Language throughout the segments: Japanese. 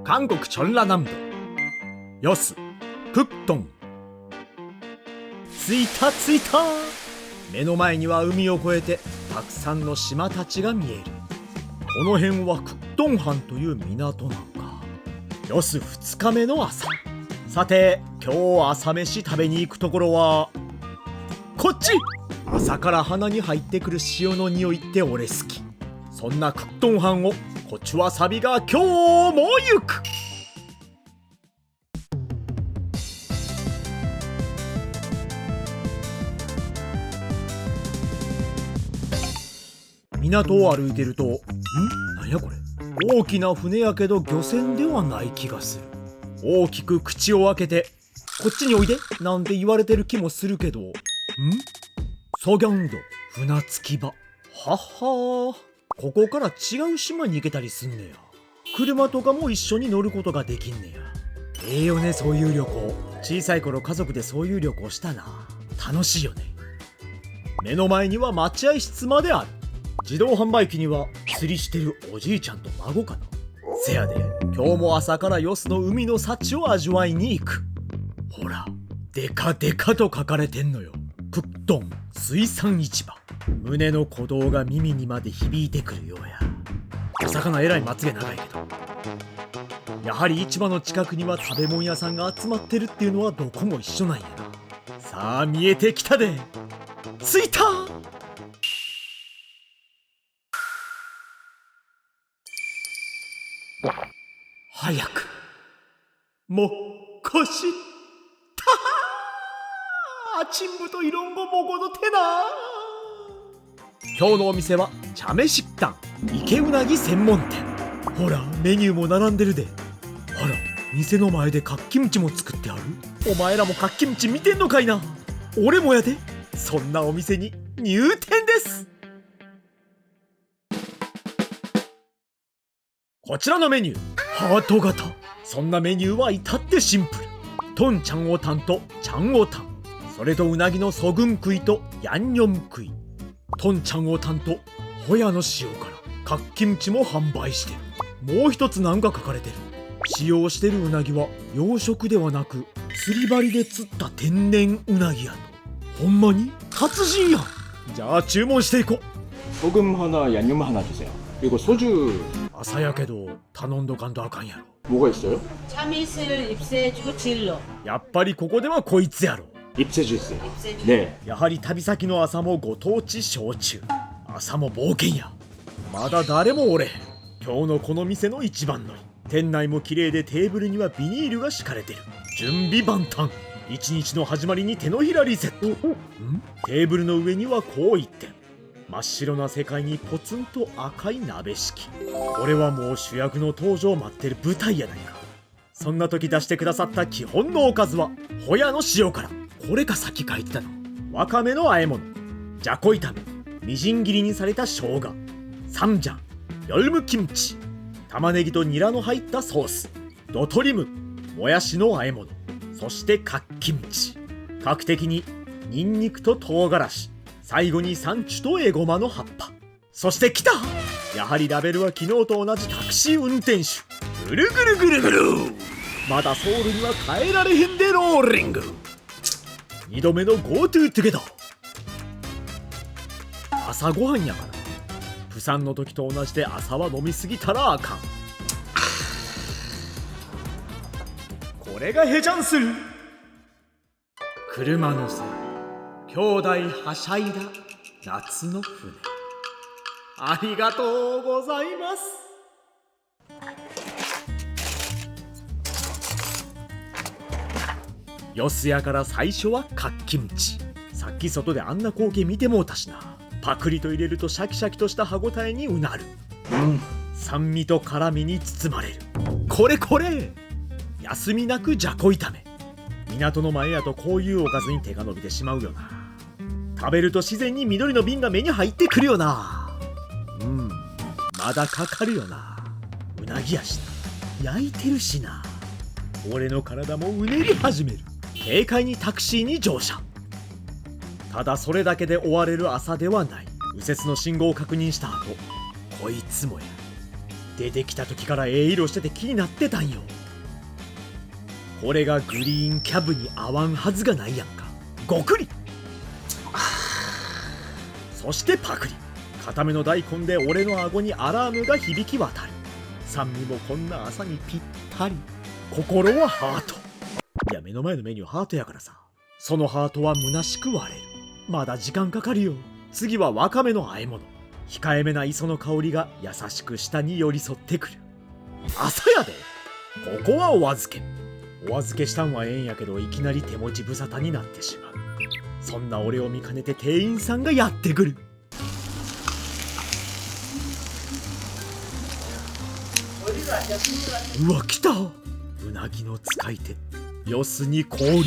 韓国チョンラ南部ヨスクットン。着いた着いた。目の前には海を越えてたくさんの島たちが見える。この辺はクットン藩という港なんか。ヨス2日目の朝。さて今日朝飯食べに行くところはこっち。朝から鼻に入ってくる塩の匂いって俺好き。そんなクットン藩をこっちはサビが今日も行く。港を歩いてると、なんやこれ。大きな船やけど漁船ではない気がする。大きく口を開けてこっちにおいでなんて言われてる気もするけど、ソギョンド船着き場。はっはー、ここから違う島に行けたりすんねや。車とかも一緒に乗ることができんねや。ええよね、そういう旅行。小さい頃家族でそういう旅行したな。楽しいよね。目の前には待合室まである。自動販売機には釣りしてるおじいちゃんと孫かな。せやで今日も朝からヨスの海の幸を味わいに行く。ほらデカデカと書かれてんのよ。クットン水産市場。胸の鼓動が耳にまで響いてくるようや。お魚えらいまつげ長いけど、やはり市場の近くには食べ物屋さんが集まってるっていうのはどこも一緒なんやな。さあ見えてきたで。着いた。早くもっこしたはー。チンブとイロンゴもごどてな。今日のお店は茶飯食堂池うなぎ専門店。ほらメニューも並んでるで。あら店の前でカッキムチも作ってある。お前らもカッキムチ見てんのかいな。俺もやで。そんなお店に入店です。こちらのメニューハート型。そんなメニューは至ってシンプル。トンチャンオタンとチャンオタン、それとうなぎのソグンクイとヤンニョムクイ。トンチャンオタンとホヤの塩辛、カッキムチも販売してる。もう一つ何か書かれてる。使用してるうなぎは養殖ではなく釣り針で釣った天然うなぎやと。ほんまに達人やん。じゃあ注文していこう。 소금 하나, 양념 하나 주세요. 그리고 소주.朝やけど頼んどかんとあかんやろ。 뭐가 있어요? 참이슬, 잎새주, 진로. やっぱりここではこいつやろ。 잎새주 있어요. 잎새주. 네. やはり旅先の朝もご当地焼酎。朝も冒険や。まだ誰もおれへん。今日のこの店の一番乗り。店内も綺麗でテーブルにはビニールが敷かれてる。準備万端。一日の始まりに手のひらリセット。テーブルの上にはこう一点。真っ白な世界にポツンと赤い鍋敷き。これはもう主役の登場を待ってる舞台やないか。そんな時出してくださった基本のおかずはホヤの塩辛。これかさっき書いてたの。わかめの和え物、じゃこ炒め、みじん切りにされた生姜、サムジャン、ヨルムキムチ、玉ねぎとニラの入ったソース、ドトリム、もやしの和え物、そしてカッキムチ。各的にニンニクと唐辛子、最後にサンチュとエゴマの葉っぱ。そして来た。やはりラベルは昨日と同じタクシー運転手。ぐるぐるぐるぐる。まだソウルには帰られへんでローリング。2度目の GoTo トゥゲダー。朝ごはんやから。プサンの時と同じで朝は飲みすぎたらあかん。これがヘジャンする。車のせ兄弟はしゃいだ夏の船。ありがとうございます。ヨスやから最初はカッキムチ。さっき外であんな光景見てもうたしな。パクリと入れるとシャキシャキとした歯ごたえにうなる。酸味と辛みに包まれる。これこれ。休みなくじゃこ炒め。港の前やとこういうおかずに手が伸びてしまうよな。食べると自然に緑の瓶が目に入ってくるよな。まだかかるよな。うなぎやしな。焼いてるしな。俺の体もうねり始める。軽快にタクシーに乗車。ただそれだけで終われる朝ではない。右折の信号を確認した後、こいつもや。出てきた時から色してて気になってたんよ。これがグリーンキャブに合わんはずがないやんか。ごくり。そしてパクリ。固めの大根で俺の顎にアラームが響き渡る。酸味もこんな朝にぴったり。心はハート。いや、目の前のメニューハートやからさ。そのハートは虚しく割れる。まだ時間かかるよ。次はわかめの和え物。控えめな磯の香りが優しく舌に寄り添ってくる。朝やで。ここはお預け。お預けしたんはええんやけど、いきなり手持ち無沙汰になってしまう。そんな俺を見かねて店員さんがやってくる。うわ、来た。うなぎの使い手、四すに氷。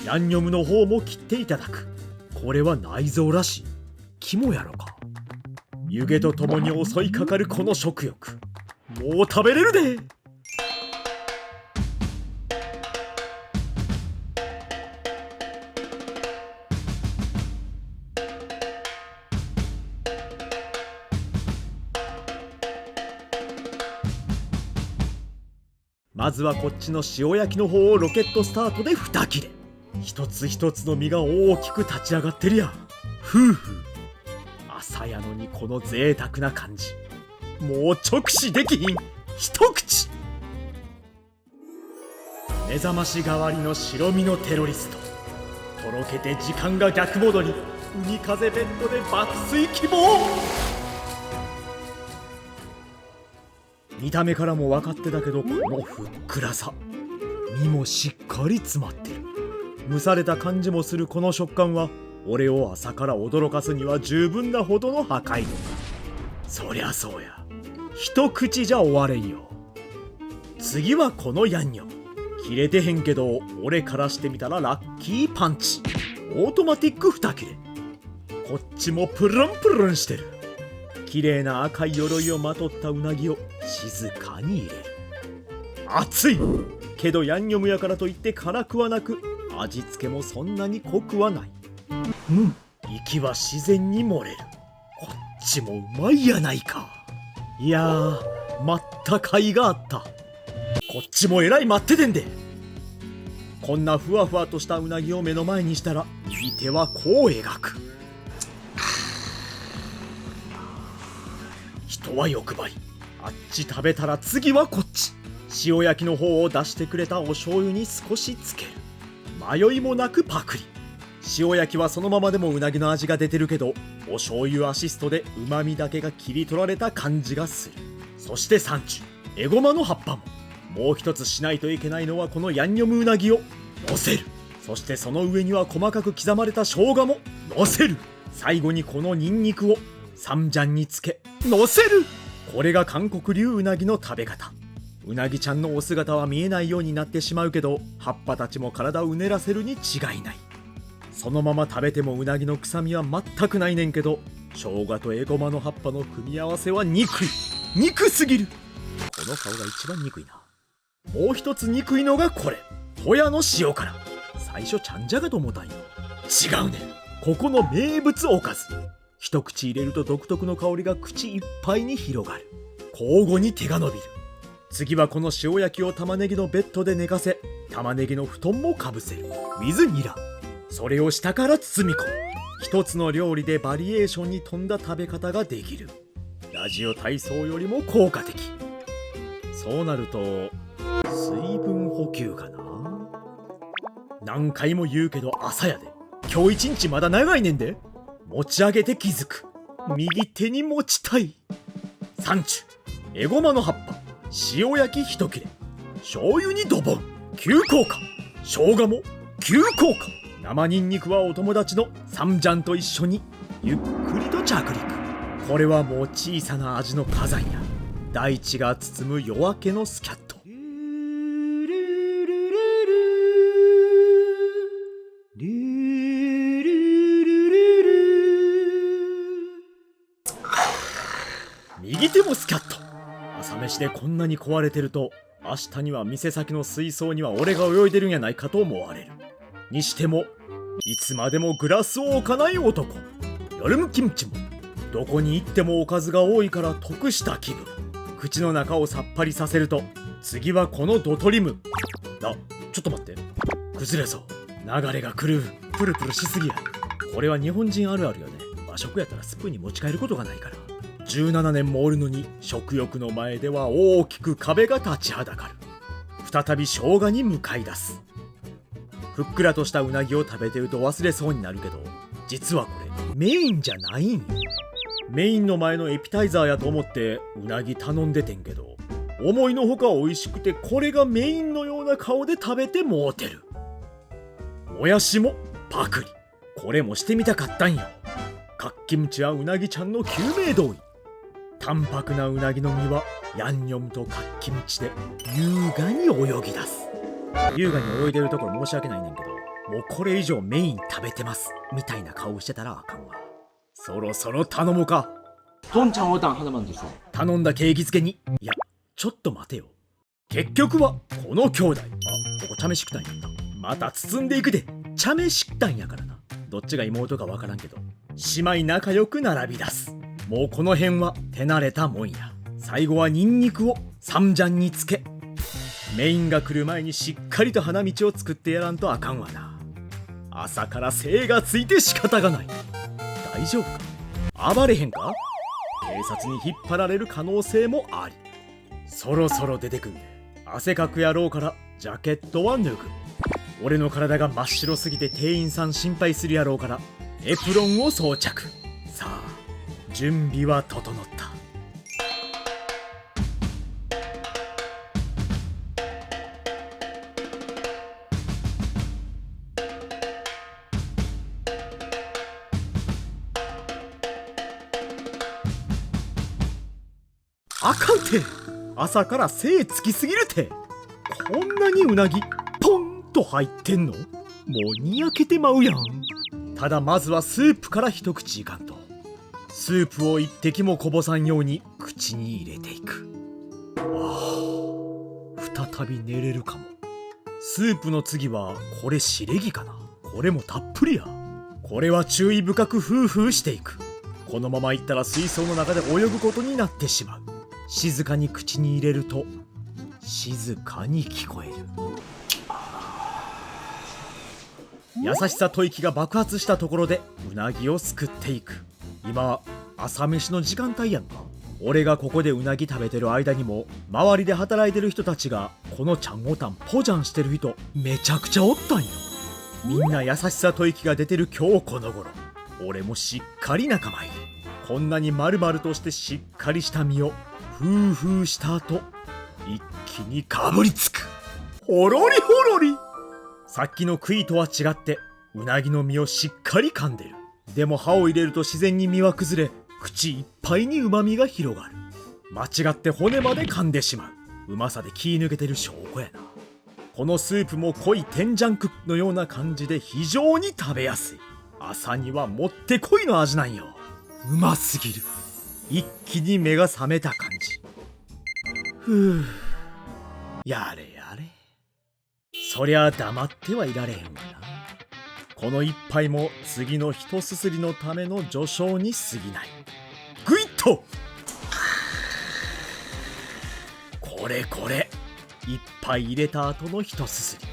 ヤンニョムの方も切っていただく。これは内臓らしい。肝やろか。湯気とともに襲いかかるこの食欲。もう食べれるで。まずはこっちの塩焼きの方をロケットスタートで2切れ。一つ一つの身が大きく立ち上がってるやん。夫婦朝やのにこの贅沢な感じ。もう直視できひん。一口。目覚まし代わりの白身のテロリスト。とろけて時間が逆戻り。海風ベッドで爆睡希望。見た目からも分かってたけど、このふっくらさ。身もしっかり詰まってる。蒸された感じもするこの食感は、俺を朝から驚かすには十分なほどの破壊力。そりゃそうや。一口じゃ終われんよ。次はこのヤンニョム。切れてへんけど、俺からしてみたらラッキーパンチ。オートマティック2切れ。こっちもプルンプルンしてる。綺麗な赤い鎧をまとったうなぎを静かに入れる。熱いけどヤンニョムやからといって辛くはなく、味付けもそんなに濃くはない。息は自然に漏れる。こっちもうまいやないか。いやー、待った甲斐があった。こっちもえらい待っててんで。こんなふわふわとしたうなぎを目の前にしたら、右手はこう描く。人は欲張り。あっち食べたら次はこっち。塩焼きの方を出してくれたお醤油に少しつける。迷いもなくパクリ。塩焼きはそのままでもうなぎの味が出てるけど、お醤油アシストで旨味だけが切り取られた感じがする。そしてサンチュ、エゴマの葉っぱも。もう一つしないといけないのはこのヤンニョムうなぎをのせる。そしてその上には細かく刻まれた生姜ものせる。最後にこのニンニクをサムジャンにつけのせる。これが韓国流うなぎの食べ方。うなぎちゃんのお姿は見えないようになってしまうけど、葉っぱたちも体をうねらせるに違いない。そのまま食べてもうなぎの臭みは全くないねんけど、生姜とエゴマの葉っぱの組み合わせは憎い。憎すぎる。この顔が一番憎いな。もう一つ憎いのがこれ、ホヤの塩辛。最初ちゃんじゃがと思ったんよ。違うねん。ここの名物おかず。一口入れると独特の香りが口いっぱいに広がる。交互に手が伸びる。次はこの塩焼きを玉ねぎのベッドで寝かせ、玉ねぎの布団もかぶせる。水ニラ。それを下から包み込む。一つの料理でバリエーションに富んだ食べ方ができる。ラジオ体操よりも効果的。そうなると水分補給かな。何回も言うけど朝やで。今日一日まだ長いねんで。持ち上げて気づく。右手に持ちたい。サンチュ、エゴマの葉っぱ、塩焼き一切れ、醤油にドボン。急降下。生姜も急降下。生ニンニクはお友達のサムジャンと一緒にゆっくりと着陸。これはもう小さな味の火山や。大地が包む夜明けのスキャット。右手もスキャット。朝飯でこんなに壊れてると、明日には店先の水槽には俺が泳いでるんやないかと思われる。にしてもいつまでもグラスを置かない男。ヨルムキムチもどこに行ってもおかずが多いから得した気分。口の中をさっぱりさせると、次はこのドトリム。あ、ちょっと待って、崩れそう。流れが狂う。プルプルしすぎや。これは日本人あるあるよね。和食やったらスプーンに持ち帰ることがないから。17年もおるのに食欲の前では大きく壁が立ちはだかる。再び生姜に向かい出す。ふっくらとしたうなぎを食べてると忘れそうになるけど、実はこれメインじゃないんよ。メインの前のエピタイザーやと思ってうなぎ頼んでてんけど、思いのほか美味しくて、これがメインのような顔で食べてもうてる。もやしもパクリ。これもしてみたかったんよ。カッキムチはうなぎちゃんの救命胴衣。淡白なうなぎの身はヤンニョムとカッキムチで優雅に泳ぎ出す。優雅に泳いでるところ申し訳ないねんけど、もうこれ以上メイン食べてますみたいな顔してたらあかんわ。そろそろ頼もうか。돈장어당 하나만 주세요。頼んだケーキ漬けに、いやちょっと待てよ。結局はこの兄弟。あ、ここ茶飯食ったんやった。また包んでいくで。茶飯食ったんやからな。どっちが妹かわからんけど、姉妹仲良く並び出す。もうこの辺は手慣れたもんや。最後はニンニクをサムジャンにつけ、メインが来る前にしっかりと花道を作ってやらんとあかんわな。朝から精がついて仕方がない。大丈夫か？暴れへんか？警察に引っ張られる可能性もあり。そろそろ出てくんで。汗かくやろうからジャケットは脱ぐ。俺の体が真っ白すぎて店員さん心配するやろうからエプロンを装着。さあ準備は整った。あかんて、朝から精つきすぎるて。こんなにうなぎポンと入ってんの？もうにやけてまうやん。ただまずはスープから一口いかんと。スープを一滴もこぼさんように口に入れていく。再び寝れるかも。スープの次はこれシレギかな。これもたっぷりや。これは注意深くフーフーしていく。このままいったら水槽の中で泳ぐことになってしまう。静かに口に入れると静かに聞こえる。優しさ吐息が爆発したところでうなぎをすくっていく。今朝飯の時間帯やんか。俺がここでうなぎ食べてる間にも周りで働いてる人たちがこのチャンオタンポジャンしてる人めちゃくちゃおったんよ。みんな優しさ吐息が出てる今日この頃、俺もしっかり仲間入り。こんなに丸々としてしっかりした身をフーフーした後、一気にかぶりつく。ほろりほろり。さっきの杭とは違ってうなぎの身をしっかり噛んでる。でも歯を入れると自然に身は崩れ、口いっぱいにうまみが広がる。間違って骨まで噛んでしまう。うまさで気抜けてる証拠やな。このスープも濃い天ジャンクのような感じで非常に食べやすい。朝にはもってこいの味なんよ。うますぎる。一気に目が覚めた感じ。ふう、やれやれ。そりゃ黙ってはいられへんわな。この一杯も次の一すすりのための序章に過ぎない。グイッと。これこれ、一杯入れた後の一すすり。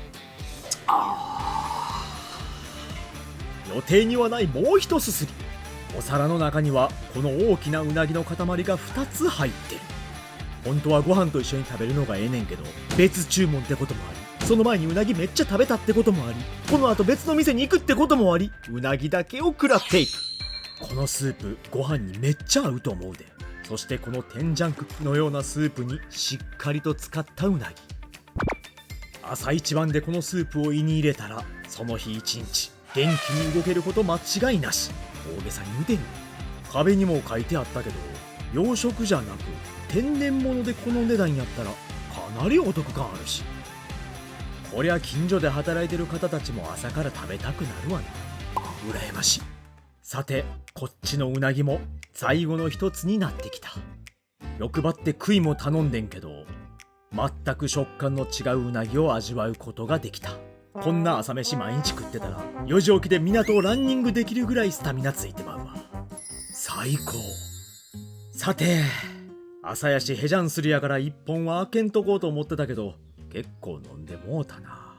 予定にはないもう一すすり。お皿の中にはこの大きなうなぎの塊が2つ入ってる。本当はご飯と一緒に食べるのがええねんけど、別注文ってこともあり、その前にうなぎめっちゃ食べたってこともあり、この後別の店に行くってこともあり、うなぎだけを食らっていく。このスープご飯にめっちゃ合うと思うで。そしてこの天ジャンクのようなスープにしっかりと使ったうなぎ。朝一番でこのスープを胃に入れたら、その日一日元気に動けること間違いなし。大げさに言うてんの。壁にも書いてあったけど、養殖じゃなく天然物でこの値段やったらかなりお得感あるし、こりゃ近所で働いてる方たちも朝から食べたくなるわな。羨ましい。さてこっちのうなぎも最後の一つになってきた。欲張って杭も頼んでんけど、全く食感の違ううなぎを味わうことができた。こんな朝飯毎日食ってたら4時起きで港をランニングできるぐらいスタミナついてまうわ。さ最高。さて朝やしヘジャンするやから一本は開けんとこうと思ってたけど、結構飲んでもうたな。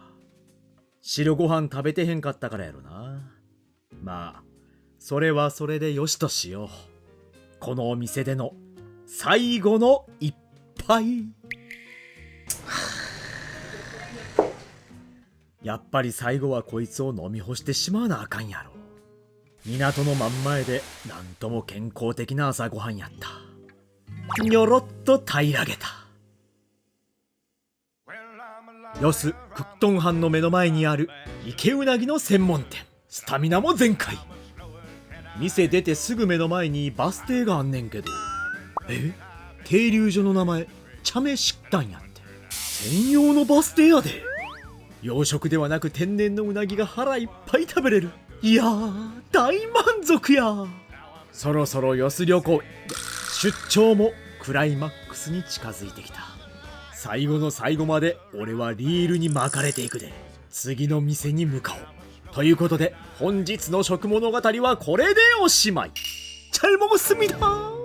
白ご飯食べてへんかったからやろな。まあそれはそれでよしとしよう。このお店での最後の一杯。やっぱり最後はこいつを飲み干してしまわなあかんやろ。港の真ん前でなんとも健康的な朝ごはんやった。にょろっと平らげた。ヨスククトン藩の目の前にある池うなぎの専門店。スタミナも全開。店出てすぐ目の前にバス停があんねんけど、停留所の名前茶目食ったんやって。専用のバス停やで。養殖ではなく天然のうなぎが腹いっぱい食べれる。いやー大満足や。そろそろヨス旅行出張もクライマックスに近づいてきた。最後の最後まで俺はリールに巻かれていくで。次の店に向かおう。ということで本日の食物語はこれでおしまい。チャルモゴスミだー。